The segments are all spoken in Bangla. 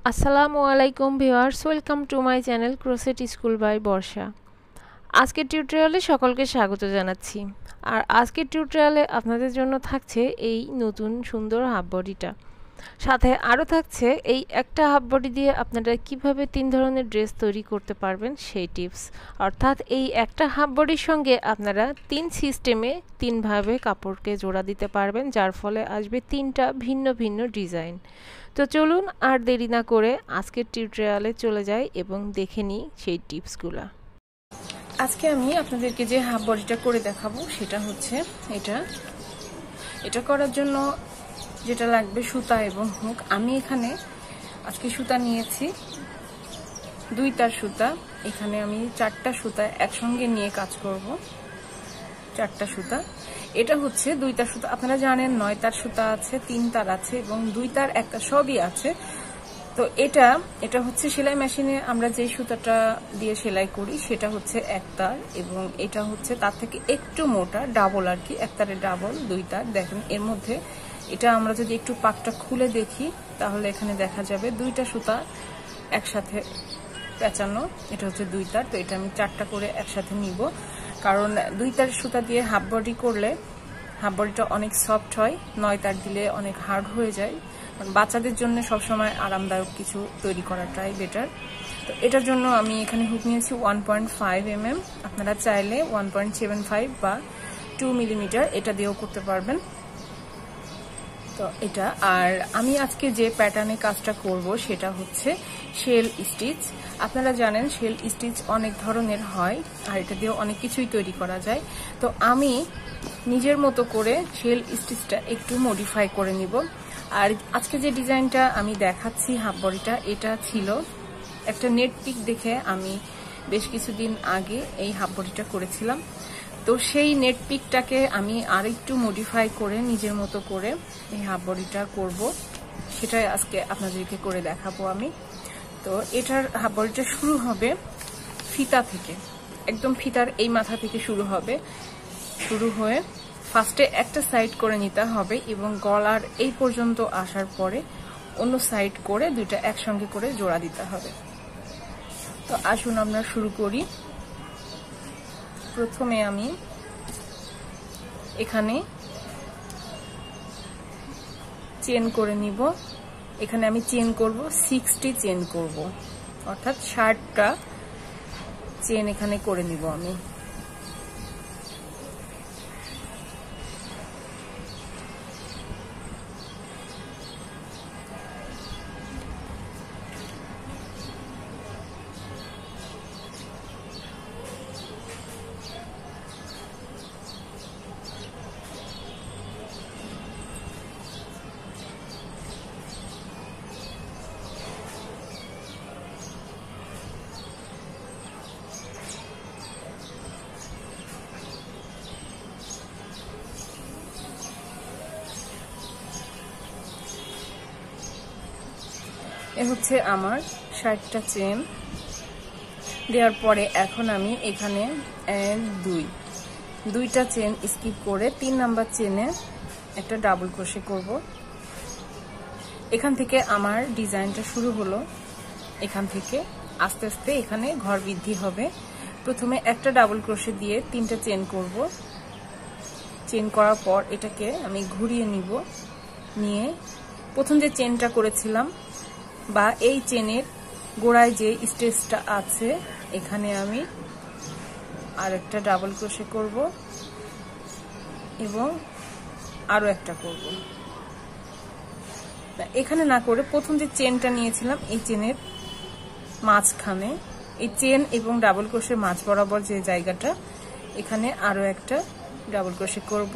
আসসালামু আলাইকুম viewers, welcome to my channel crochet school by Barsha. আজকের টিউটোরিয়ালে সকলকে স্বাগত জানাচ্ছি। আর আজকের টিউটোরিয়ালে আপনাদের জন্য থাকছে এই নতুন সুন্দর হাফ বডিটা, সাথে আরও থাকছে এই একটা হাফ বডি দিয়ে আপনারা কিভাবে 3 ধরনের ড্রেস তৈরি করতে পারবেন সেই টিপস। অর্থাৎ এই একটা হাফ বডির সঙ্গে আপনারা 3 সিস্টেমে 3 ভাবে কাপড়কে জোড়া দিতে পারবেন, যার ফলে আসবে 3টা ভিন্ন ভিন্ন ডিজাইন। তো চলুন আর দেরি না করে আজকের টিউটোরিয়ালে চলে যাই এবং দেখে নিই সেই টিপসগুলো। আজকে আমি আপনাদেরকে যে হাফ বডিটা করে দেখাবো সেটা হচ্ছে এটা করার জন্য যেটা লাগবে সুতা এবং হুক। আমি এখানে আজকে সুতা নিয়েছি 2 তার সুতা। এখানে আমি 4টা সুতা একসঙ্গে নিয়ে কাজ করব। 4টা সুতা, এটা হচ্ছে 2 তার সুতা। আপনারা জানেন 9 তার সুতা আছে, 3 তার আছে এবং 2 তার একটা সবই আছে। তো এটা হচ্ছে সেলাই মেশিনে আমরা যে সুতাটা দিয়ে সেলাই করি সেটা হচ্ছে 1 তার, এবং এটা হচ্ছে তার থেকে একটু মোটা, ডাবল আর কি, 1 তারের ডাবল 2 তার। দেখেন এর মধ্যে এটা আমরা যদি একটু পাকটা খুলে দেখি তাহলে এখানে দেখা যাবে 2টা সুতা একসাথে পেঁচানো। এটা হচ্ছে 2 তার। তো এটা আমি 4টা করে একসাথে নিব, কারণ 2 তার সুতা দিয়ে হাফ বডি করলে হাফ বডিটা অনেক সফট হয়, 9 তার দিলে অনেক হার্ড হয়ে যায়। বাচ্চাদের জন্য সবসময় আরামদায়ক কিছু তৈরি করাটাই বেটার। তো এটার জন্য আমি এখানে হুক নিয়েছি 1.5 mm। আপনারা চাইলে 1.75 বা 2 মিলিমিটার এটা দিয়েও করতে পারবেন। তো এটা, আর আমি আজকে যে প্যাটার্নে কাজটা করব সেটা হচ্ছে শেল স্টিচ। আপনারা জানেন শেল স্টিচ অনেক ধরনের হয় আর এটা দিয়ে অনেক কিছুই তৈরি করা যায়। তো আমি নিজের মতো করে শেল স্টিচটা একটু মডিফাই করে নিব। আর আজকে যে ডিজাইনটা আমি দেখাচ্ছি হাফ বডিটা, এটা ছিল একটা নেট পিক দেখে আমি বেশ কিছুদিন আগে এই হাফ বডিটা করেছিলাম। তো সেই নেট পিকটাকে আমি আরেকটু মডিফাই করে নিজের মতো করে এই হাফ বডিটা করব, সেটাই আজকে আপনাদেরকে করে দেখাবো আমি। তো এটার হাফ বডিটা শুরু হবে ফিতা থেকে, একদম ফিতার এই মাথা থেকে শুরু হবে। শুরু হয়ে ফার্স্টে একটা সাইড করে নিতে হবে এবং গলার এই পর্যন্ত আসার পরে অন্য সাইড করে 2টা একসঙ্গে করে জোড়া দিতে হবে। তো আসুন আমরা শুরু করি। প্রথমে আমি এখানে চেন করে নিব। এখানে আমি চেন করব 60 চেন করব, অর্থাৎ 60টা চেন এখানে করে নিব আমি। এ হচ্ছে আমার 60টা চেন দেওয়ার পরে এখন আমি এখানে 2টা চেন স্কিপ করে 3 নাম্বার চেনে একটা ডাবল ক্রোশে করব। এখান থেকে আমার ডিজাইনটা শুরু হলো। এখান থেকে আস্তে আস্তে এখানে ঘর বৃদ্ধি হবে। প্রথমে একটা ডাবল ক্রোশে দিয়ে 3টা চেন করব। চেন করার পর এটাকে আমি ঘুরিয়ে নিব, নিয়ে প্রথম যে চেনটা করেছিলাম বা এই চেনের গোড়ায় যে স্টেজটা আছে এখানে আমি আরেকটা ডাবল ক্রোশে করব এবং আরো একটা করব। এখানে না করে প্রথম যে চেনটা নিয়েছিলাম এই চেনের মাঝখানে, এই চেন এবং ডাবল ক্রোশের মাঝ বরাবর যে জায়গাটা, এখানে আরো একটা ডাবল ক্রোশে করব।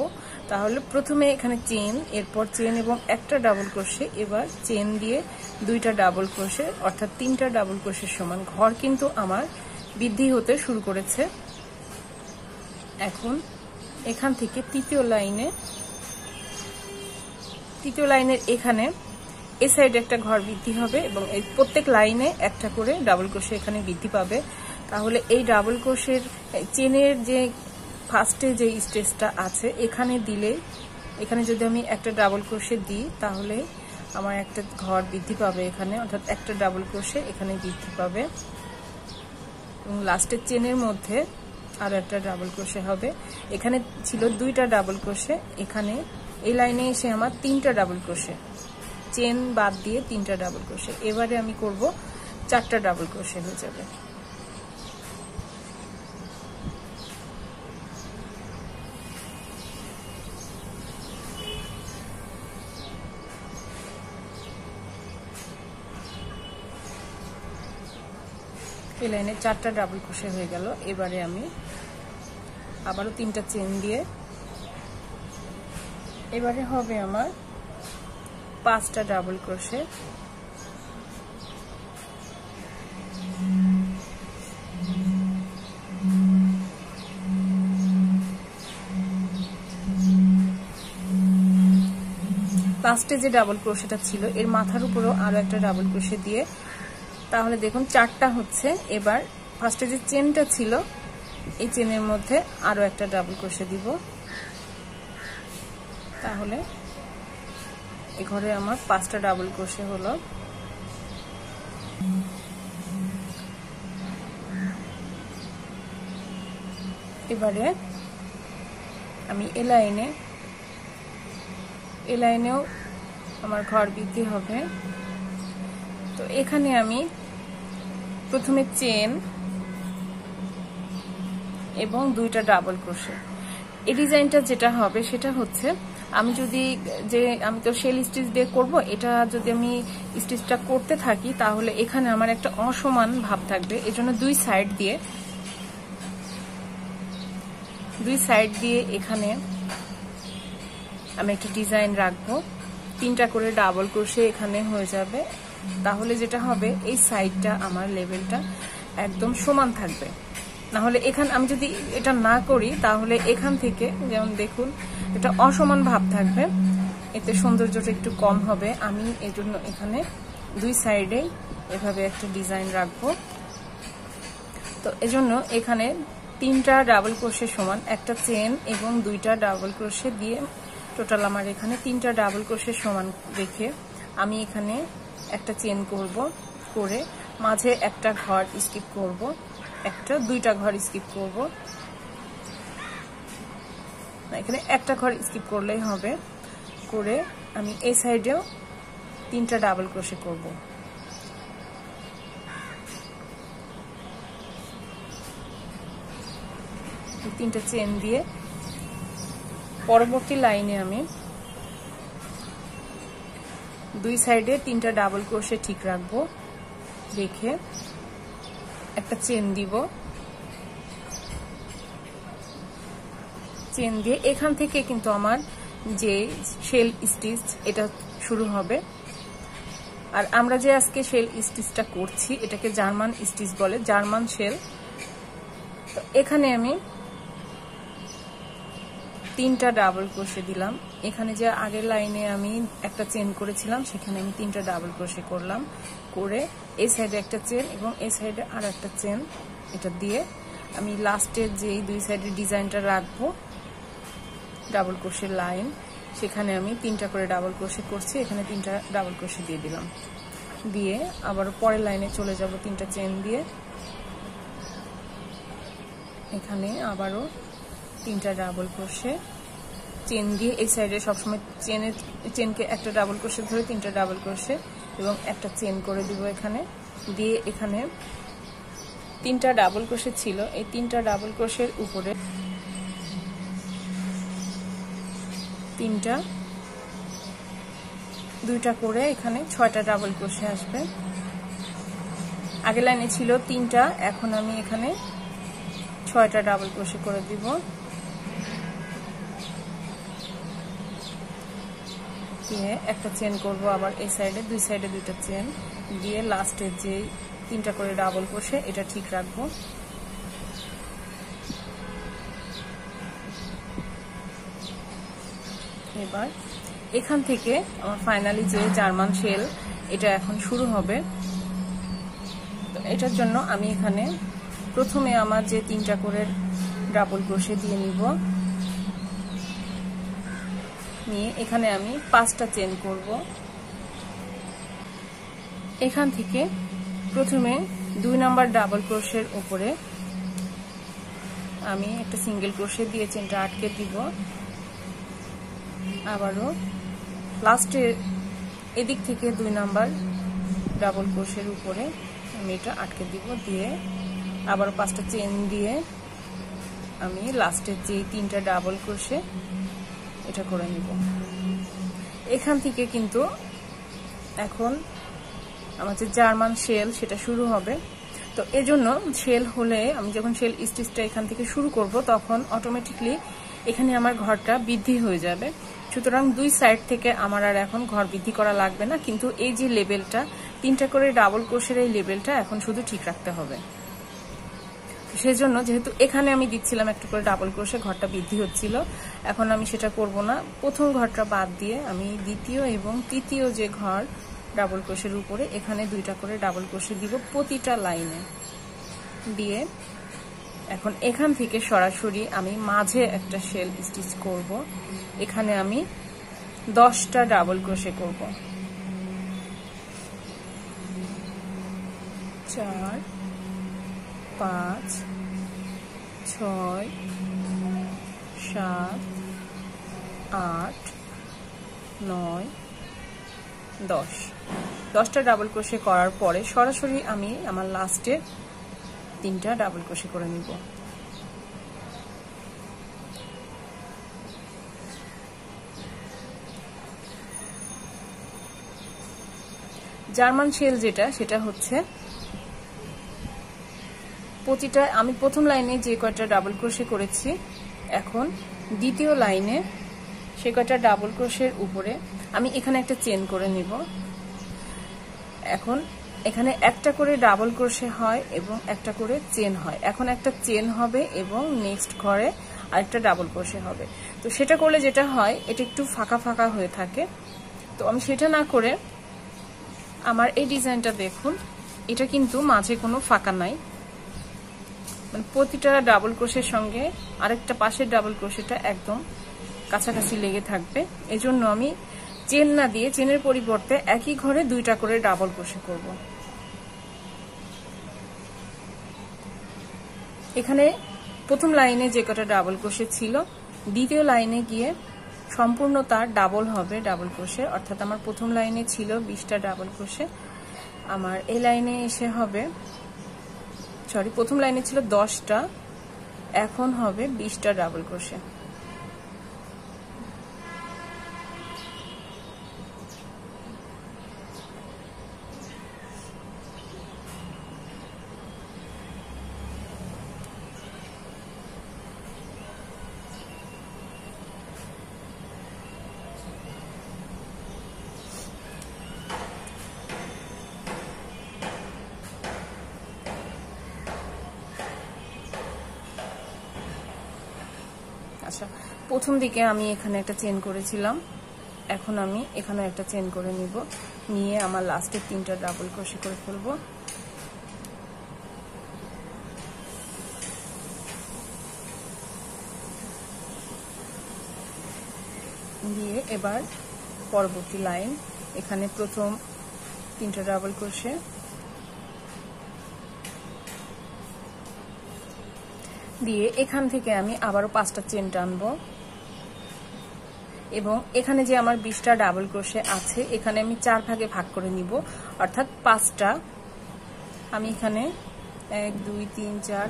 তাহলে প্রথমে এখানে চেন, এরপর চেন এবং একটা ডাবল ক্রোশে, এবার চেন দিয়ে 2টা ডাবল ক্রোশে, অর্থাৎ 3টা ডাবল ক্রোশের সমান ঘর কিন্তু আমার বৃদ্ধি হতে শুরু করেছে। এখন এখান থেকে তৃতীয় লাইনের এখানে এই সাইডে একটা ঘর বৃদ্ধি হবে এবং এই প্রত্যেক লাইনে একটা করে ডাবল ক্রোশে এখানে বৃদ্ধি পাবে। তাহলে এই ডাবল ক্রোশের চেনের যে ফার্স্টে যে স্টেজটা আছে এখানে দিলে, এখানে যদি আমি একটা ডাবল ক্রোশে দিই তাহলে আমার একটা ঘর বৃদ্ধি পাবে এখানে, অর্থাৎ একটা ডাবল ক্রোশে এখানে বৃদ্ধি পাবে এবং লাস্টের চেনের মধ্যে আরো একটা ডাবল ক্রোশে হবে। এখানে ছিল 2টা ডাবল ক্রোশে, এখানে এই লাইনে এসে আমার 3টা ডাবল ক্রোশে, চেন বাদ দিয়ে 3টা ডাবল ক্রোশে। এবারে আমি করব 4টা ডাবল ক্রোশে হয়ে যাবে। এই লাইনে 4টা ডাবল ক্রোশে হয়ে গেল। এবারে আমি আবারও 3টা চেন দিয়ে এবারে হবে আমার 5টা ডাবল ক্রোশে। লাস্টে যে ডাবল ক্রোশেটা ছিল এর মাথার উপরেও আরো একটা ডাবল ক্রোশে দিয়ে, তাহলে দেখুন 4টা হচ্ছে। এবার ফার্স্টে যে চেনটা ছিল এই চেনের মধ্যে আরো একটা ডাবল ক্রোশে দিব, তাহলে এই ঘরে আমার 5টা ডাবল ক্রোশে হলো। এবারে আমি এই লাইনেও আমার ঘর বৃদ্ধি হবে। তো এখানে আমি প্রথমে চেন এবং 2টা ডাবল ক্রোশে। এই ডিজাইনটা যেটা হবে সেটা হচ্ছে, আমি তো শেল স্টিচ দিয়ে করব, এটা যদি আমি স্টিচটা করতে থাকি তাহলে এখানে আমার একটা অসমান ভাব থাকবে। এজন্য দুই সাইড দিয়ে এখানে আমি একটা ডিজাইন রাখবো। 3টা করে ডাবল ক্রোশে এখানে হয়ে যাবে, তাহলে যেটা হবে এই সাইডটা আমার লেভেলটা একদম সমান থাকবে। না হলে এখানে আমি যদি এটা না করি তাহলে এখান থেকে যেমন দেখুন এটা অসমান ভাব থাকবে, এতে সৌন্দর্যটা একটু কম হবে। আমি এই জন্য এখানে দুই সাইডে এভাবে একটা ডিজাইন রাখবো। তো এজন্য এখানে 3টা ডাবল ক্রোশে সমান একটা চেন এবং 2টা ডাবল ক্রোশে দিয়ে টোটাল আমার এখানে 3টা ডাবল ক্রোশে সমান রেখে আমি এখানে একটা চেন করে মাঝে একটা ঘর স্কিপ করব, 2টা ঘর স্কিপ করব, এখানে একটা ঘর স্কিপ করলেই হবে। করে আমি এই সাইডেও 3টা ডাবল ক্রোশে করব। তিনটা চেন দিয়ে পরবর্তী লাইনে আমি দুই সাইডে 3টা ডাবল ক্রোশে ঠিক রাখবো, রেখে একটা চেন দিব। চেন দিয়ে এখান থেকে কিন্তু আমার যে শেল স্টিচ এটা শুরু হবে। আর আমরা যে আজকে শেল স্টিচটা করছি এটাকে জার্মান স্টিচ বলে, জার্মান শেল। তো এখানে আমি 3টা ডাবল ক্রোশে দিলাম। এখানে যে আগের লাইনে আমি একটা চেন করেছিলাম সেখানে আমি 3টা ডাবল ক্রোশে করলাম, করে এই সাইডে একটা চেন এবং এই সাইডে আর একটা চেন, এটা দিয়ে আমি লাস্টের যে দুই সাইডে ডিজাইনটা রাখবো ডাবল ক্রোশের লাইন, সেখানে আমি 3টা করে ডাবল ক্রোশে করছি। এখানে 3টা ডাবল ক্রোশে দিয়ে দিলাম, দিয়ে আবার পরের লাইনে চলে যাব 3টা চেন দিয়ে। এখানে আবারও 3টা ডাবল ক্রোশে চেন দিয়ে এই সাইডে সবসময় চেনকে একটা ডাবল ক্রোশে ধরে 3টা ডাবল ক্রোশে এবং একটা চেন করে দিব এখানে। দিয়ে এখানে 3টা ডাবল ক্রোশে ছিল, এই 3টা ডাবল ক্রোশের উপরে 2টা করে এখানে 6টা ডাবল ক্রোশে আসবে। আগের লাইনে ছিল 3টা, এখন আমি এখানে 6টা ডাবল ক্রোশে করে দিব। দিয়ে একটা চেন করব আবার এই সাইডে, দুই সাইডে 2টা চেন দিয়ে লাস্টের যে 3টা করে ডাবল ক্রোশে এটা ঠিক রাখবো। এবার এখান থেকে আমার ফাইনালি যে জার্মান শেল এটা এখন শুরু হবে। তো এটার জন্য আমি এখানে প্রথমে আমার যে 3টা করে ডাবল ক্রোশে দিয়ে নিব, নিয়ে এখানে আমি 5টা চেন করব। এখান থেকে প্রথমে 2 নাম্বার ডাবল ক্রোশের উপরে আমি একটা সিঙ্গেল ক্রোশে দিয়ে চেনটা আটকে দিব। আবারও লাস্টে এদিক থেকে 2 নাম্বার ডাবল ক্রোশের উপরে আমি এটা আটকে দিব, দিয়ে আবার 5টা চেন দিয়ে আমি লাস্টের যে 3টা ডাবল ক্রোশে এটা করে নিব। এখান থেকে কিন্তু এখন আমার যে জার্মান শেল সেটা শুরু হবে। তো এজন্য শেল হলে আমি যখন শেল স্টিচটা এখান থেকে শুরু করব তখন অটোমেটিকলি এখানে আমার ঘরটা বৃদ্ধি হয়ে যাবে। সুতরাং 2 সাইড থেকে আমার আর এখন ঘর বৃদ্ধি করা লাগবে না, কিন্তু এই যে লেভেলটা 3টা করে ডাবল ক্রোশের এই লেভেলটা এখন শুধু ঠিক রাখতে হবে। সেজন্য যেহেতু এখানে আমি দিচ্ছিলাম একটু করে ডাবল ক্রোশে, ঘরটা বৃদ্ধি হচ্ছিল, এখন আমি সেটা করব না। প্রথম ঘরটা বাদ দিয়ে আমি দ্বিতীয় এবং তৃতীয় যে ঘর ডাবল ক্রোশের উপরে এখানে 2টা করে ডাবল ক্রোশে দিব প্রতিটা লাইনে দিয়ে এখন এখান থেকে সরাসরি আমি মাঝে একটা শেল স্টিচ করব। এখানে আমি 10টা ডাবল ক্রোশে করব। 4 5 6 7 8 9 10 10টা ডাবল ক্রোশে করার পরে সরাসরি আমি আমার লাস্টে 3টা ডাবল ক্রোশে করে নিব। জার্মান শেল যেটা সেটা হচ্ছে প্রতিটা আমি প্রথম লাইনে যে কয়টা ডাবল ক্রোশে করেছি এখন দ্বিতীয় লাইনে সে কয়টা ডাবল ক্রোশের উপরে আমি এখানে একটা চেন করে নিব। এখন এখানে একটা করে ডাবল ক্রোশে হয় এবং একটা করে চেন হয়। এখন একটা চেন হবে এবং নেক্সট ঘরে আরেকটা ডাবল ক্রোশে হবে। তো সেটা করলে যেটা হয় এটা একটু ফাঁকা ফাঁকা হয়ে থাকে। তো আমি সেটা না করে আমার এই ডিজাইনটা দেখুন, এটা কিন্তু মাঝে কোনো ফাঁকা নাই, মানে প্রতিটা ডাবল ক্রোশের সঙ্গে আরেকটা পাশের ডাবল ক্রোশেটা একদম কাছাকাছি লেগে থাকবে। এজন্য আমি চেন না দিয়ে চেনের পরিবর্তে একই ঘরে 2টা করে ডাবল ক্রোশে করব। এখানে প্রথম লাইনে যে কটা ডাবল ক্রোশে ছিল দ্বিতীয় লাইনে গিয়ে সম্পূর্ণ তার ডাবল হবে ডাবল ক্রোশে, অর্থাৎ আমার প্রথম লাইনে ছিল 20টা ডাবল ক্রোশে, আমার এই লাইনে এসে হবে প্রথম লাইনে ছিল 10টা, এখন হবে 20টা ডাবল ক্রোশে। আচ্ছা, প্রথম দিকে আমি এখানে একটা চেন করেছিলাম, এখন আমি এখানে একটা চেন করে নিব, নিয়ে আমার লাস্টে 3টা ডাবল ক্রোশে করে ফেলব। দিয়ে এবার পরবর্তী লাইন এখানে প্রথম 3টা ডাবল ক্রোশে দিয়ে এখান থেকে আমি আবারও 5টা চেন টানবো এবং এখানে যে আমার 20টা ডাবল ক্রোশে আছে এখানে আমি 4 ভাগে ভাগ করে নিব, অর্থাৎ 5টা আমি এখানে 1 2 3 4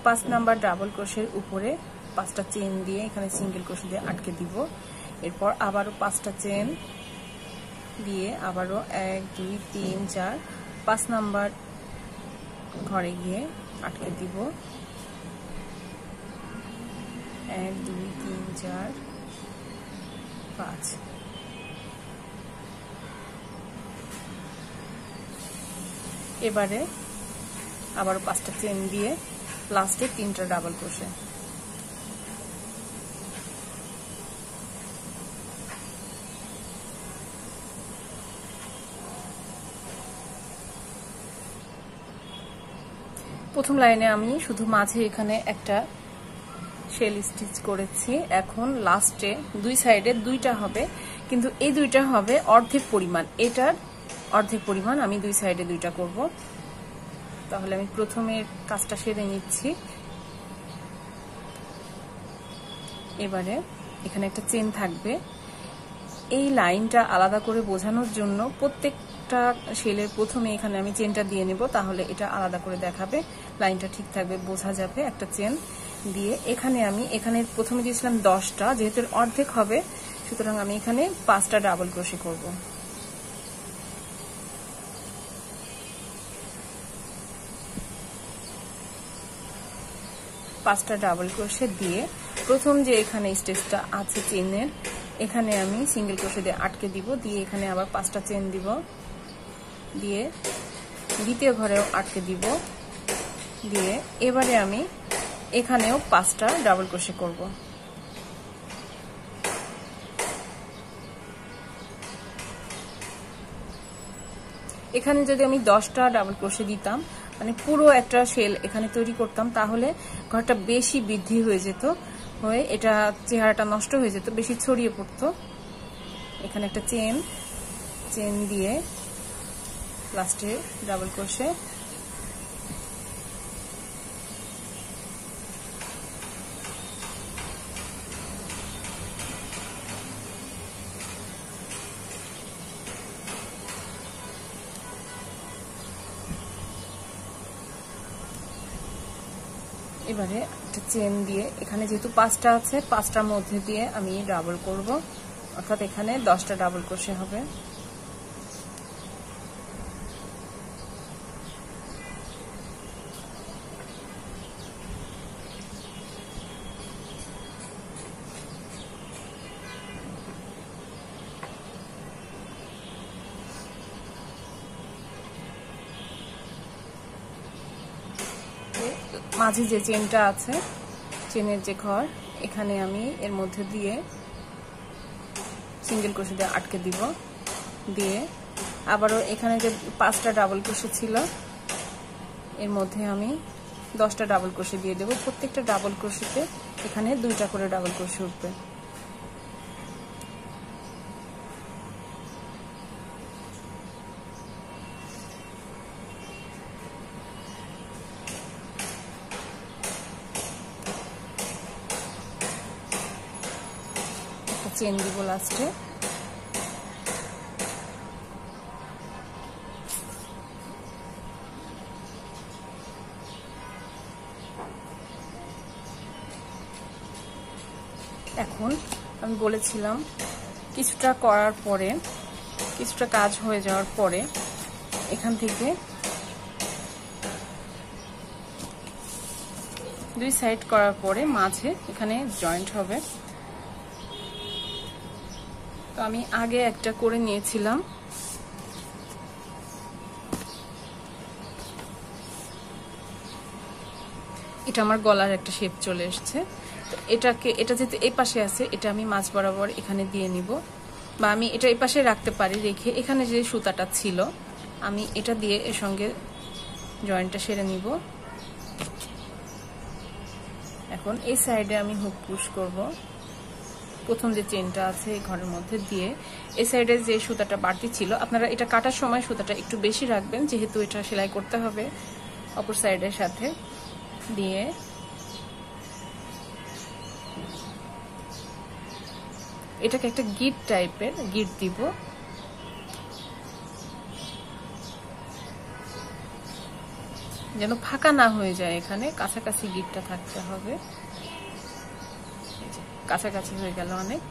5 নাম্বার ডাবল ক্রোশের উপরে 5টা চেন দিয়ে এখানে সিঙ্গেল ক্রোশে দিয়ে আটকে দিব। এরপর আবারও 5টা চেন দিয়ে আবারও 1 2 3 4 5 নাম্বার ঘরে গিয়ে আটকে দিব। 1 2 3 4 5 এবারে আবার 5টা চেন দিয়ে লাস্টে 3টা ডাবল ক্রোশে। প্রথম লাইনে আমি শুধু মাঝে এখানে একটা শেল স্টিচ করেছি, এখন লাস্টে 2 সাইডে 2টা হবে, কিন্তু এই 2টা হবে অর্ধেক পরিমাণ, এটার অর্ধেক পরিমাণ আমি দুই সাইডে দুইটা করব। তাহলে আমি প্রথমে কাজটা সেরে নিচ্ছি। এবারে এখানে একটা চেন থাকবে, এই লাইনটা আলাদা করে বোঝানোর জন্য প্রত্যেকটা শেলের প্রথমে এখানে আমি চেনটা দিয়ে নেব, তাহলে এটা আলাদা করে দেখাবে, লাইনটা ঠিক থাকবে, বোঝা যাবে। একটা চেন দিয়ে এখানে প্রথমে দিয়েছিলাম 10টা, যেহেতু অর্ধেক হবে সুতরাং আমি এখানে 5টা ডাবল ক্রোশে করব। পাঁচটা ডাবল ক্রোশে দিয়ে প্রথম যে এখানে স্টেজটা আছে চেনের, এখানে আমি সিঙ্গেল ক্রোশে দিয়ে আটকে দিব, দিয়ে এখানে আবার 5টা চেন দিব, দিয়ে দ্বিতীয় ঘরেও আটকে দিব, দিয়ে এবারে আমি এখানেও 5টা ডাবল ক্রোশে করব। এখানে যদি আমি 10টা ডাবল ক্রোশে দিতাম, মানে পুরো একটা শেল এখানে তৈরি করতাম, তাহলে ঘরটা বেশি বৃদ্ধি হয়ে যেত, হয়ে এটা চেহারাটা নষ্ট হয়ে যেত, বেশি ছড়িয়ে পড়তো। এখানে একটা চেন দিয়ে লাস্টে ডাবল ক্রোশে, এবারে একটা চেন দিয়ে এখানে যেহেতু 5টা আছে, 5টার মধ্যে দিয়ে আমি ডাবল করব, অর্থাৎ এখানে 10টা ডাবল ক্রোশে হবে। মাঝে যে চেনটা আছে, চেনের যে ঘর, এখানে আমি এর মধ্যে দিয়ে সিঙ্গেল ক্রোশে দিয়ে আটকে দিব, দিয়ে আবারও এখানে যে 5টা ডাবল ক্রোশে ছিল এর মধ্যে আমি 10টা ডাবল ক্রোশে দিয়ে দেব। প্রত্যেকটা ডাবল ক্রোশেতে এখানে 2টা করে ডাবল ক্রোশে উঠবে। চেন দিব লাস্টে, এখন আমি বলেছিলাম কিছুটা করার পরে, কিছুটা কাজ হয়ে যাওয়ার পরে এখান থেকে দুই সাইড করার পরে মাঝে এখানে জয়েন্ট হবে। তো আমি আগে একটা করে নিয়েছিলাম, এটা আমার গলার একটা শেপ চলে এসেছে। তো এটা যেহেতু এই পাশে আছে, এটা আমি মাঝ বরাবর এখানে দিয়ে নিব, বা আমি এটা এই পাশে রাখতে পারি, রেখে এখানে যে সুতাটা ছিল আমি এটা দিয়ে এর সঙ্গে জয়েন্টটা সেরে নিব। এখন এই সাইডে আমি হুক পুশ করব, প্রথম যে চেনটা আছে এই ঘরের মধ্যে দিয়ে এই সাইডে যে সুতাটা বাড়তি ছিল, আপনারা এটা কাটার সময় সুতাটা একটু বেশি রাখবেন, যেহেতু এটা সেলাই করতে হবে অপর সাইডের সাথে, দিয়ে এটাকে একটা গিট টাইপের গিট দিব, যেন ফাঁকা না হয়ে যায়, এখানে কাছাকাছি গিটটা থাকতে হবে। কাছাকাছি হয়ে গেল অনেক,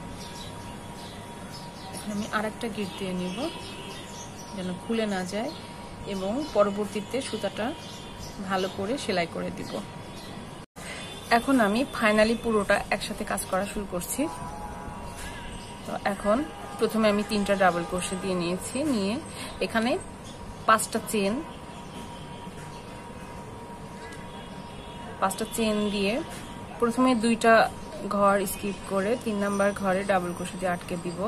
এখন আমি আরেকটা গিট দিয়ে নিব যেন খুলে না যায়, এবং পরবর্তীতে সুতাটা ভালো করে সেলাই করে দিব। এখন আমি ফাইনালি পুরোটা একসাথে কাজ করা শুরু করছি। তো এখন প্রথমে আমি 3টা ডাবল ক্রোশে দিয়ে নিয়েছি, নিয়ে এখানে 5টা চেন দিয়ে প্রথমে 2টা ঘর স্কিপ করে 3 নাম্বার ঘরে ডাবল ক্রোশে দিয়ে আটকে দিব।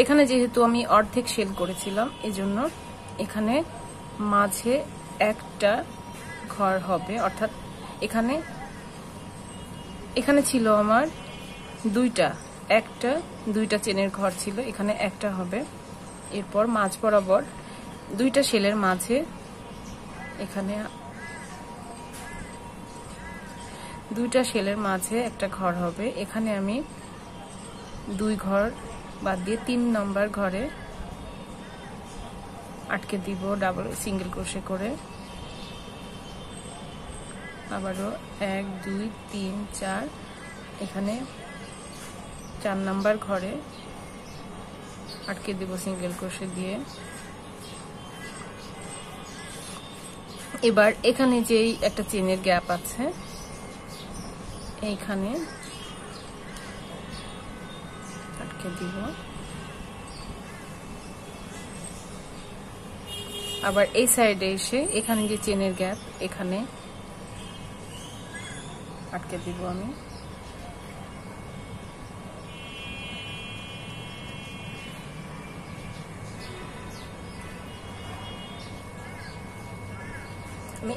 এখানে যেহেতু আমি অর্ধেক শেল করেছিলাম, এজন্য এখানে মাঝে একটা ঘর হবে, অর্থাৎ এখানে ছিল আমার 2টা, একটা দুইটা চেনের ঘর ছিল, এখানে একটা হবে। এরপর মাঝ বরাবর দুইটা শেলের মাঝে এখানে দুইটা শেলের মাঝে একটা ঘর হবে। এখানে আমি 2 ঘর বাদ দিয়ে 3 নম্বর ঘরে আটকে দিব ডাবল সিঙ্গেল ক্রোশে করে। আবারও 1 2 3 4 এখানে 4 নম্বর ঘরে আটকে দিব সিঙ্গেল ক্রোশে দিয়ে। এবার এখানে যেই একটা চেনের গ্যাপ আছে এইখানে আটকে দিব। আবার এই সাইডে এসে এখানে যে চেনের গ্যাপ এখানে আটকে দিব আমি।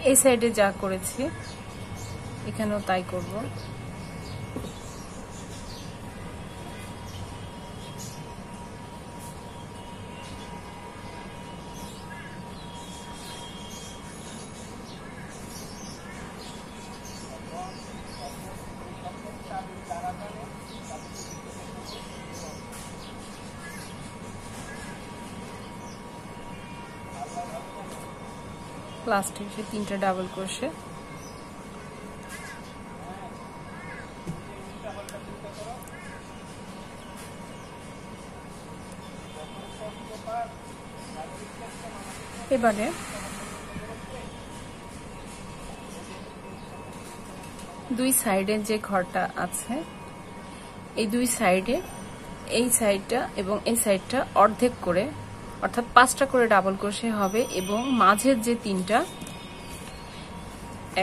এই সাইডে যা করেছি এখানেও তাই করব। লাস্টে এসে 3টা ডাবল ক্রোশে। এবারে দুই সাইডের যে ঘরটা আছে এই দুই সাইডে এই সাইডটা এবং এই সাইডটা অর্ধেক করে অর্থাৎ 5টা করে ডাবল ক্রোশে হবে এবং মাঝের যে 3টা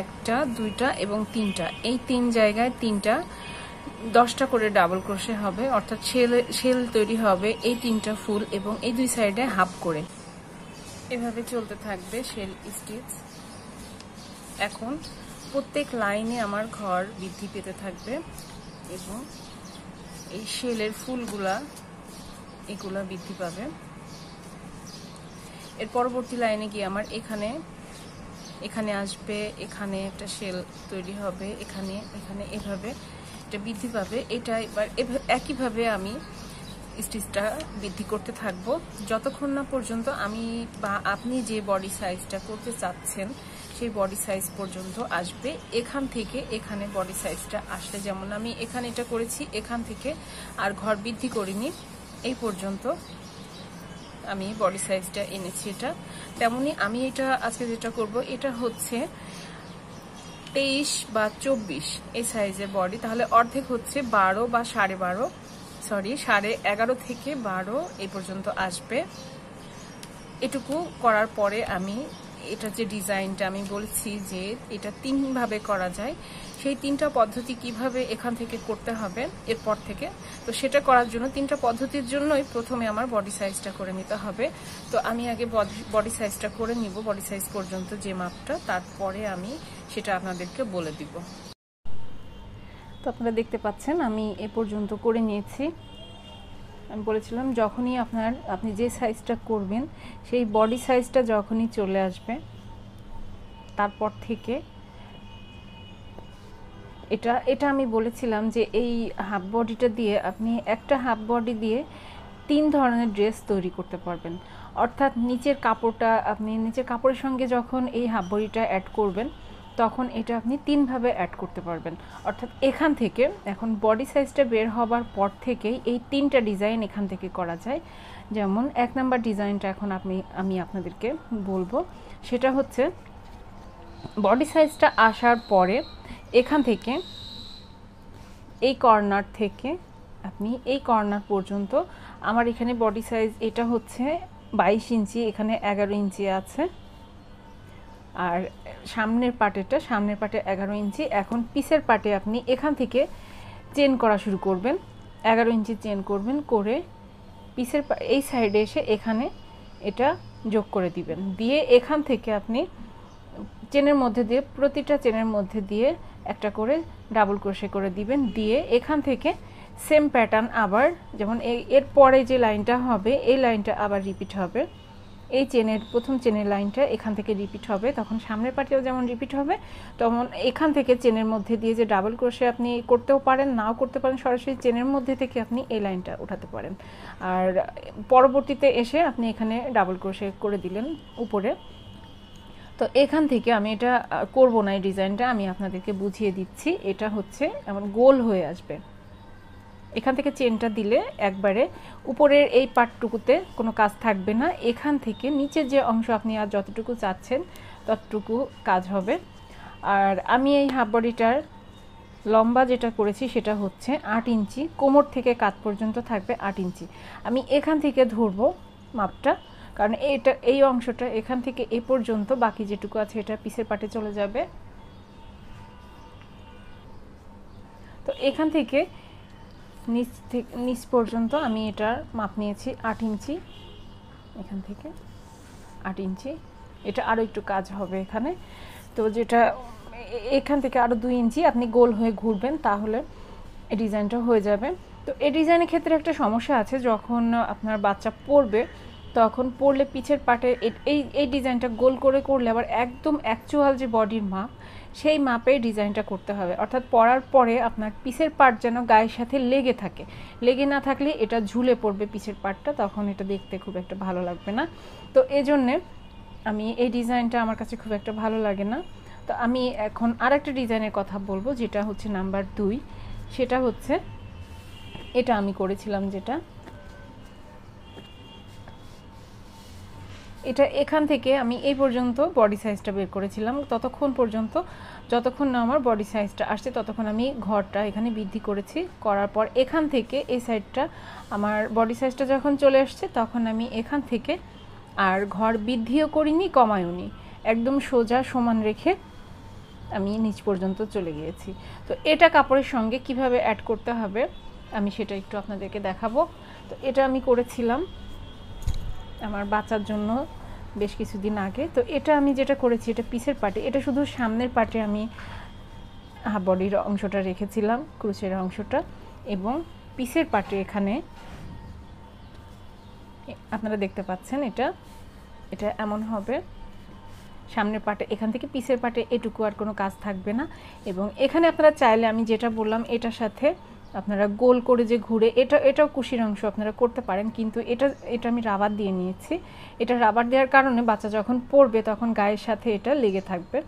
1টা 2টা এবং 3টা এই 3 জায়গায় 3টা 10টা করে ডাবল ক্রোশে হবে অর্থাৎ শেল তৈরি হবে এই 3টা ফুল এবং এই দুই সাইডে হাফ করে। এভাবে চলতে থাকবে শেল স্টিচ। এখন প্রত্যেক লাইনে আমার ঘর বৃদ্ধি পেতে থাকবে এবং এই শেলের ফুলগুলা এগুলা বৃদ্ধি পাবে। এর পরবর্তী লাইনে গিয়ে আমার এখানে আসবে, এখানে একটা শেল তৈরি হবে, এখানে এভাবে এটা বৃদ্ধি পাবে। এটা এবার একইভাবে আমি স্টিচটা বৃদ্ধি করতে থাকবো যতক্ষণ না পর্যন্ত আমি বা আপনি যে বডি সাইজটা করতে চাচ্ছেন সেই বডি সাইজ পর্যন্ত আসবে। এখান থেকে এখানে বডি সাইজটা আসলে, যেমন আমি এখানে এটা করেছি, এখান থেকে আর ঘর বৃদ্ধি করিনি, এই পর্যন্ত আমি বডি সাইজটা এনেছি। এটা তেমনি আমি এটা আজকে যেটা করব এটা হচ্ছে 23 বা 24 এই সাইজের বডি, তাহলে অর্ধেক হচ্ছে 12 বা 12.5 11.5 থেকে 12 এই পর্যন্ত আসবে। এটুকু করার পরে আমি এটা যে ডিজাইনটা আমি বলছি যে এটা 3 ভাবে করা যায়, সেই 3টা পদ্ধতি কিভাবে এখান থেকে করতে হবে এরপর থেকে, তো সেটা করার জন্য 3টা পদ্ধতির জন্যই প্রথমে আমার বডি সাইজটা করে নিতে হবে। তো আমি আগে বডি সাইজটা করে নিব, বডি সাইজ পর্যন্ত যে মাপটা, তারপরে আমি সেটা আপনাদেরকে বলে দিব। তো আপনারা দেখতে পাচ্ছেন আমি এ পর্যন্ত করে নিয়েছি। আমি বলেছিলাম যখনই আপনি যে সাইজটা করবেন সেই বডি সাইজটা যখনই চলে আসবে তারপর থেকে এটা আমি বলেছিলাম যে এই হাফ বডিটা দিয়ে আপনি একটা হাফ বডি দিয়ে 3 ধরনের ড্রেস তৈরি করতে পারবেন। অর্থাৎ নিচের কাপড়ের সঙ্গে যখন এই হাফ বডিটা অ্যাড করবেন তখন এটা আপনি 3 ভাবে অ্যাড করতে পারবেন। অর্থাৎ এখান থেকে এখন বডি সাইজটা বের হবার পর থেকেই এই 3টা ডিজাইন এখান থেকে করা যায়। যেমন 1 নাম্বার ডিজাইনটা এখন আমি আপনাদেরকে বলবো, সেটা হচ্ছে বডি সাইজটা আসার পরে এখান থেকে এই কর্নার থেকে আপনি এই কর্নার পর্যন্ত, আমার এখানে বডি সাইজ এটা হচ্ছে 22 ইঞ্চি, এখানে 11 ইঞ্চি আছে, আর সামনের পাটে 11 ইঞ্চি। এখন পিসের পাটে আপনি এখান থেকে চেন করা শুরু করবেন, 11 ইঞ্চি চেন করবেন, করে পিসের এই সাইডে এসে এখানে এটা যোগ করে দিবেন, দিয়ে এখান থেকে আপনি চেনের মধ্যে দিয়ে প্রতিটা চেনের মধ্যে দিয়ে একটা করে ডাবল ক্রোশে করে দিবেন, দিয়ে এখান থেকে সেম প্যাটার্ন আবার যেমন এর পরে যে লাইনটা হবে এই লাইনটা আবার রিপিট হবে, এই চেনের প্রথম চেনের লাইনটা এখান থেকে রিপিট হবে, তখন সামনের পার্টেও যেমন রিপিট হবে, তখন এখান থেকে চেনের মধ্যে দিয়ে যে ডাবল ক্রোশে আপনি করতেও পারেন, নাও করতে পারেন, সরাসরি চেনের মধ্যে থেকে আপনি এই লাইনটা উঠাতে পারেন। আর পরবর্তীতে এসে আপনি এখানে ডাবল ক্রোশে করে দিলেন উপরে। তো এখান থেকে আমি এটা করব না, এই ডিজাইনটা আমি আপনাদেরকে বুঝিয়ে দিচ্ছি। এটা হচ্ছে এমন গোল হয়ে আসবে, এখান থেকে চেনটা দিলে একবারে উপরের এই পার্টটুকুতে কোনো কাজ থাকবে না, এখান থেকে নিচের যে অংশ আপনি আর যতটুকু চাচ্ছেন ততটুকু কাজ হবে। আর আমি এই হাফ বডিটার লম্বা যেটা করেছি সেটা হচ্ছে 8 ইঞ্চি, কোমর থেকে কাঁধ পর্যন্ত থাকবে 8 ইঞ্চি। আমি এখান থেকে ধরবো মাপটা, কারণ এই অংশটা এখান থেকে এই পর্যন্ত, বাকি যেটুকু আছে এটা পিসের পাটে চলে যাবে। তো এখান থেকে নিচ পর্যন্ত আমি এটার মাপ নিয়েছি 8 ইঞ্চি, এখান থেকে 8 ইঞ্চি। এটা আরও একটু কাজ হবে এখানে, তো যেটা এখান থেকে আরও 2 ইঞ্চি আপনি গোল হয়ে ঘুরবেন, তাহলে এই ডিজাইনটা হয়ে যাবে। তো এই ডিজাইনের ক্ষেত্রে একটা সমস্যা আছে, যখন আপনার বাচ্চা পরবে তখন পরলে পিছের পাটে এই ডিজাইনটা গোল করে করলে আবার একদম অ্যাকচুয়াল যে বডির মাপ সেই মাপে ডিজাইনটা করতে হবে, অর্থাৎ পরার পরে আপনার পিছের পাট যেন গায়ের সাথে লেগে থাকে, লেগে না থাকলে এটা ঝুলে পড়বে পিছের পাটটা, তখন এটা দেখতে খুব একটা ভালো লাগবে না। তো এজন্যে আমি এই ডিজাইনটা আমার কাছে খুব একটা ভালো লাগে না। তো আমি এখন আরেকটা ডিজাইনের কথা বলবো, যেটা হচ্ছে নাম্বার 2। সেটা হচ্ছে এটা আমি করেছিলাম, যেটা এটা এখান থেকে আমি এই পর্যন্ত বডি সাইজটা বের করেছিলাম, ততক্ষণ পর্যন্ত যতক্ষণ না আমার বডি সাইজটা আসছে ততক্ষণ আমি ঘরটা এখানে বৃদ্ধি করেছি। করার পর এখান থেকে এই সাইডটা আমার বডি সাইজটা যখন চলে আসছে তখন আমি এখান থেকে আর ঘর বৃদ্ধিও করিনি কমায়ওনি, একদম সোজা সমান রেখে আমি নিচ পর্যন্ত চলে গিয়েছি। তো এটা কাপড়ের সঙ্গে কিভাবে অ্যাড করতে হবে আমি সেটা একটু আপনাদেরকে দেখাবো। তো এটা আমি করেছিলাম আমার বাচ্চার জন্য বেশ কিছুদিন আগে। তো এটা আমি যেটা করেছি এটা পিসের পাটে, এটা শুধু সামনের পাটে আমি হাফ বডির অংশটা রেখেছিলাম, ক্রুচের অংশটা, এবং পিসের পাটে এখানে আপনারা দেখতে পাচ্ছেন এটা এমন হবে। সামনের পাটে এখান থেকে পিসের পাটে এটুকু আর কোনো কাজ থাকবে না। এবং এখানে আপনারা চাইলে আমি যেটা বললাম এটার সাথে আপনারা গোল করে যে ঘুরে এটাও কুশির অংশ আপনারা করতে পারেন, কিন্তু এটা আমি রাবার দিয়ে নিয়েছি। এটা রাবার দেওয়ার কারণে বাচ্চা যখন পরবে তখন গায়ের সাথে এটা লেগে থাকবে,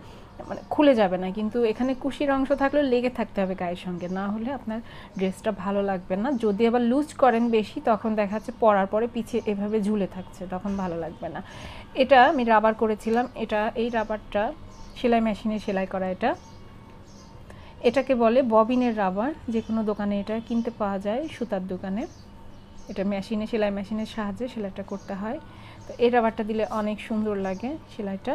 মানে খুলে যাবে না। কিন্তু এখানে কুশির অংশ থাকলে লেগে থাকতে হবে গায়ের সঙ্গে, না হলে আপনার ড্রেসটা ভালো লাগবে না। যদি আবার লুজ করেন বেশি তখন দেখা যাচ্ছে পরার পরে পিছে এভাবে ঝুলে থাকছে, তখন ভালো লাগবে না। এটা আমি রাবার করেছিলাম, এই রাবারটা সেলাই মেশিনে সেলাই করা, এটাকে বলে ববিনের রাবার। যে কোনো দোকানে এটা কিনতে পাওয়া যায়, সুতার দোকানে। এটা মেশিনে সেলাই মেশিনের সাহায্যে সেলাইটা করতে হয়। তো এই রাবারটা দিলে অনেক সুন্দর লাগে সেলাইটা।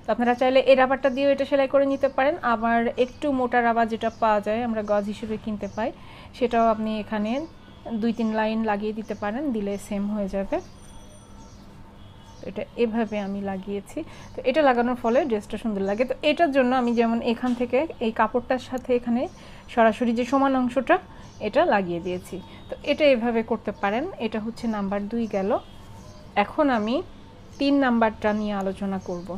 তো আপনারা চাইলে এই রাবারটা দিয়েও এটা সেলাই করে নিতে পারেন। আবার একটু মোটা রাবার যেটা পাওয়া যায় আমরা গজ হিসেবে কিনতে পাই, সেটাও আপনি এখানে 2-3 লাইন লাগিয়ে দিতে পারেন, দিলে সেম হয়ে যাবে। এটা এভাবে আমি লাগিয়েছি। তো এটা লাগানোর ফলে ড্রেসটা সুন্দর লাগে। তো এটার জন্য আমি যেমন এখান থেকে এই কাপড়টার সাথে এখানে সরাসরি যে সমান অংশটা এটা লাগিয়ে দিয়েছি। তো এটা এভাবে করতে পারেন। এটা হচ্ছে নাম্বার 2 গেল। এখন আমি 3 নাম্বারটা নিয়ে আলোচনা করব।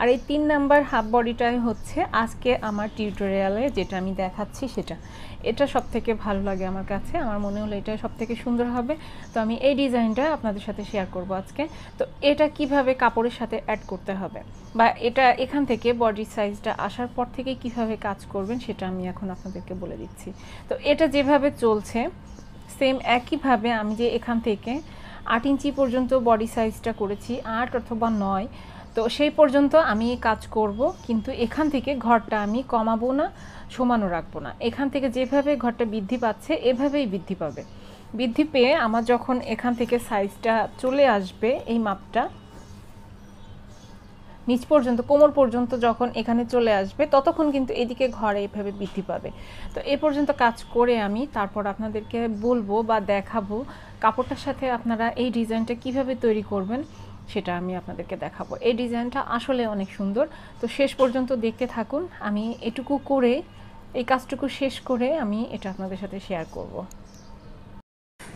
আর এই 3 নাম্বার হাফ বডিটাই হচ্ছে আজকে আমার টিউটোরিয়ালে যেটা আমি দেখাচ্ছি সেটা। এটা সবথেকে ভালো লাগে আমার কাছে, আমার মনে হলো এটা সবথেকে সুন্দর হবে। তো আমি এই ডিজাইনটা আপনাদের সাথে শেয়ার করব আজকে। তো এটা কিভাবে কাপড়ের সাথে অ্যাড করতে হবে, বা এটা এখান থেকে বডি সাইজটা আসার পর থেকে কিভাবে কাজ করবেন সেটা আমি এখন আপনাদেরকে বলে দিচ্ছি। তো এটা যেভাবে চলছে সেম একইভাবে আমি যে এখান থেকে 8 ইঞ্চি পর্যন্ত বডি সাইজটা করেছি, 8 অথবা 9, তো সেই পর্যন্ত আমি কাজ করব। কিন্তু এখান থেকে ঘরটা আমি কমাবো না, সমানও রাখবো না। এখান থেকে যেভাবে ঘরটা বৃদ্ধি পাচ্ছে এভাবেই বৃদ্ধি পাবে। বৃদ্ধি পেয়ে আমার যখন এখান থেকে সাইজটা চলে আসবে, এই মাপটা নিচ পর্যন্ত কোমর পর্যন্ত যখন এখানে চলে আসবে ততক্ষণ কিন্তু এদিকে ঘরে এইভাবে বৃদ্ধি পাবে। তো এই পর্যন্ত কাজ করে আমি তারপর আপনাদেরকে বলবো বা দেখাবো কাপড়টার সাথে আপনারা এই ডিজাইনটা কিভাবে তৈরি করবেন সেটা আমি আপনাদেরকে দেখাবো। এই ডিজাইনটা আসলে অনেক সুন্দর। তো শেষ পর্যন্ত দেখতে থাকুন। আমি এটুকু করে এই কাজটুকু শেষ করে আমি এটা আপনাদের সাথে শেয়ার করব।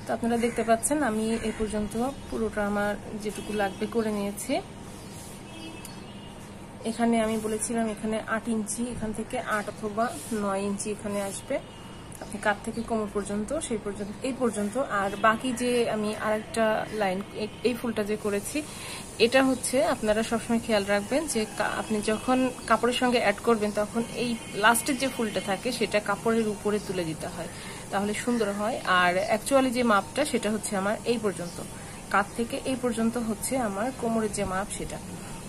তো আপনারা দেখতে পাচ্ছেন আমি এই পর্যন্ত পুরোটা আমার যেটুকু লাগবে করে নিয়েছি। এখানে আমি বলেছিলাম এখানে 8 ইঞ্চি, এখান থেকে 8 অথবা 9 ইঞ্চি এখানে আসবে, আপনি কাঁধ থেকে কোমর পর্যন্ত সেই পর্যন্ত এই পর্যন্ত। আর বাকি যে আমি আরেকটা লাইন এই ফুলটা যে করেছি এটা হচ্ছে আপনারা সবসময় খেয়াল রাখবেন যে আপনি যখন কাপড়ের সঙ্গে অ্যাড করবেন তখন এই লাস্টের যে ফুলটা থাকে সেটা কাপড়ের উপরে তুলে দিতে হয়, তাহলে সুন্দর হয়। আর অ্যাকচুয়ালি যে মাপটা সেটা হচ্ছে আমার এই পর্যন্ত, কাঁধ থেকে এই পর্যন্ত হচ্ছে আমার কোমরের যে মাপ সেটা।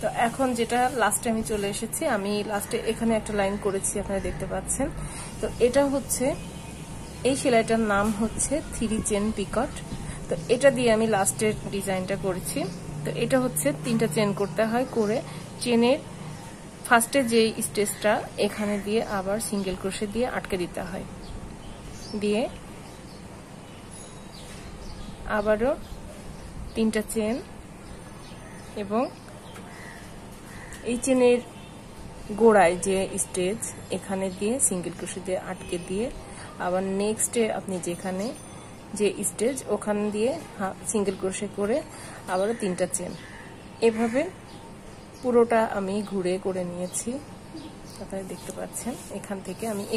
তো এখন যেটা লাস্টে আমি চলে এসেছি, আমি লাস্টে এখানে একটা লাইন করেছি আপনারা দেখতে পাচ্ছেন। তো এটা হচ্ছে এই সেলাইটার নাম হচ্ছে 3 চেন পিকট। তো এটা দিয়ে আমি লাস্টের ডিজাইনটা করেছি। তো এটা হচ্ছে 3টা চেন করতে হয়, করে চেনের ফার্স্টে যে স্টেজটা এখানে দিয়ে আবার সিঙ্গেল ক্রোশে দিয়ে আটকে দিতে হয়, দিয়ে আবারও 3টা চেন এবং এই চেনের গোড়ায় যে স্টেজ এখানে দিয়ে সিঙ্গেল ক্রোশে দিয়ে আটকে দিয়ে আবার নেক্সটে আপনি যেখানে যে স্টেজ ওখান দিয়ে সিঙ্গেল ক্রোশে করে আবারও 3টা চেন, এভাবে পুরোটা আমি ঘুরে করে নিয়েছি। আপনারা দেখতে পাচ্ছেন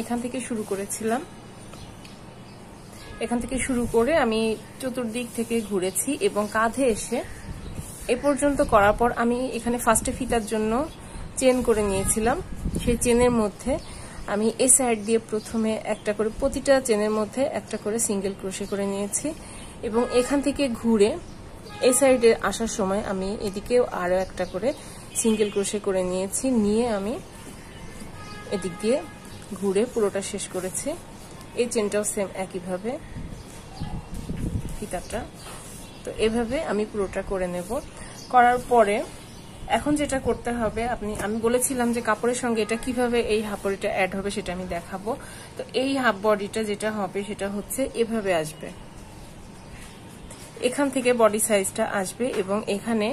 এখান থেকে শুরু করেছিলাম, এখান থেকে শুরু করে আমি চতুর্দিক থেকে ঘুরেছি এবং কাঁধে এসে এ পর্যন্ত করার পর আমি এখানে ফার্স্টে ফিতার জন্য চেন করে নিয়েছিলাম। সেই চেনের মধ্যে আমি এই সাইড দিয়ে প্রথমে একটা করে, প্রতিটা চেনের মধ্যে একটা করে সিঙ্গেল ক্রোশে করে নিয়েছি এবং এখান থেকে ঘুরে এই সাইডে আসার সময় আমি এদিকেও আরো একটা করে সিঙ্গেল ক্রোশে করে নিয়েছি, নিয়ে আমি এদিক দিয়ে ঘুরে পুরোটা শেষ করেছি। এই চেনটাও সেম একইভাবে ফিতাটা। তো এভাবে আমি পুরোটা করে নেব। করার পরে এখন যেটা করতে হবে, আমি বলেছিলাম যে কাপড়ের সঙ্গে এটা কিভাবে এই হাফ বডিটা অ্যাড হবে সেটা আমি দেখাবো। তো এই হাফ বডিটা যেটা হবে সেটা হচ্ছে এভাবে আসবে, এখান থেকে বডি সাইজটা আসবে এবং এখানে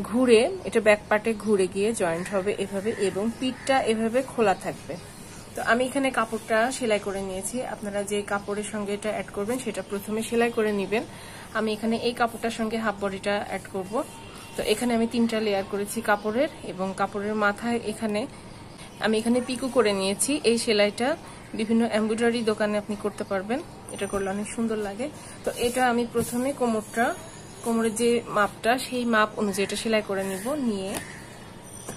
ঘুরে এটা ব্যাক পার্টে ঘুরে গিয়ে জয়েন্ট হবে এভাবে, এবং পিঠটা এভাবে খোলা থাকবে। তো আমি এখানে কাপড়টা সেলাই করে নিয়েছি, আপনারা যে কাপড়ের সঙ্গে এটা অ্যাড করবেন সেটা প্রথমে সেলাই করে নেবেন। আমি এখানে এই কাপড়টার সঙ্গে হাফ বডিটা অ্যাড করব। তো এখানে আমি 3টা লেয়ার করেছি কাপড়ের, এবং কাপড়ের মাথায় আমি এখানে পিকো করে নিয়েছি। এই সেলাইটা বিভিন্ন এমব্রয়ডারি দোকানে আপনি করতে পারবেন, এটা করলে অনেক সুন্দর লাগে। তো এটা আমি প্রথমে কোমরের যে মাপটা সেই মাপ অনুযায়ী এটা সেলাই করে নিব, নিয়ে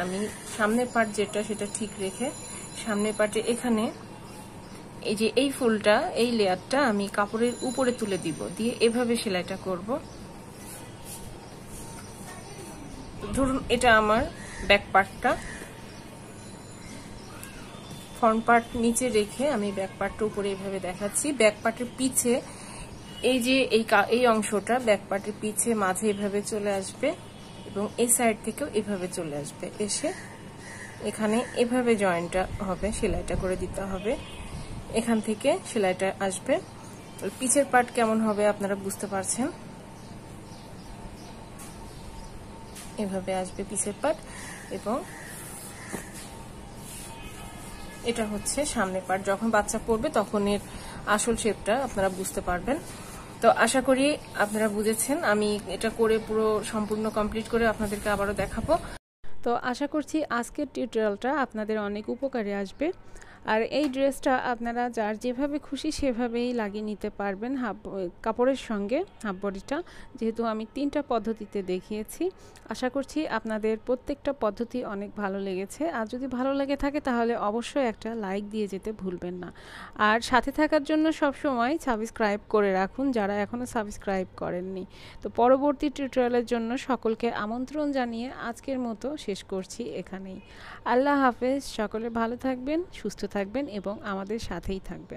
আমি সামনের পার্ট যেটা সেটা ঠিক রেখে সামনের পার্টে এখানে এই যে এই ফুলটা এই লেয়ারটা আমি কাপড়ের উপরে তুলে দিব, দিয়ে এভাবে সেলাইটা করব। ধরুন এটা আমার ব্যাক পার্টটা, ফ্রন্ট পার্ট নিচে রেখে আমি ব্যাক পার্টটা উপরে এভাবে দেখাচ্ছি। ব্যাক পার্টের পিছে এই যে এই অংশটা ব্যাক পার্টের পিছে মাঝে এভাবে চলে আসবে এবং এই সাইড থেকেও এভাবে চলে আসবে, এসে এখানে এভাবে জয়েন্টটা হবে, সেলাইটা করে দিতে হবে। এখান থেকে সেলাইটা আসবে, পিছের পার্ট কেমন হবে আপনারা বুঝতে পারছেন, এভাবে আসবে পিছের পার্ট, এবং এটা হচ্ছে সামনের পার্ট। যখন বাচ্চা পড়বে তখন এর আসল শেপটা আপনারা বুঝতে পারবেন। তো আশা করি আপনারা বুঝেছেন। আমি এটা করে পুরো সম্পূর্ণ কমপ্লিট করে আপনাদেরকে আবারও দেখাবো। তো আশা করছি আজকের টিউটোরিয়ালটা আপনাদের অনেক উপকারে আসবে। আর এই ড্রেসটা আপনারা যার যেভাবে খুশি সেভাবেই লাগিয়ে নিতে পারবেন কাপড়ের সঙ্গে হাফ বডিটা, যেহেতু আমি 3টা পদ্ধতিতে দেখিয়েছি। আশা করছি আপনাদের প্রত্যেকটা পদ্ধতি অনেক ভালো লেগেছে। আর যদি ভালো লেগে থাকে তাহলে অবশ্যই একটা লাইক দিয়ে যেতে ভুলবেন না। আর সাথে থাকার জন্য সবসময় সাবস্ক্রাইব করে রাখুন যারা এখনও সাবস্ক্রাইব করেননি। তো পরবর্তী টিউটোরিয়ালের জন্য সকলকে আমন্ত্রণ জানিয়ে আজকের মতো শেষ করছি এখানেই। আল্লাহ হাফেজ, সকলে ভালো থাকবেন, সুস্থ থাকবেন এবং আমাদের সাথেই থাকবেন।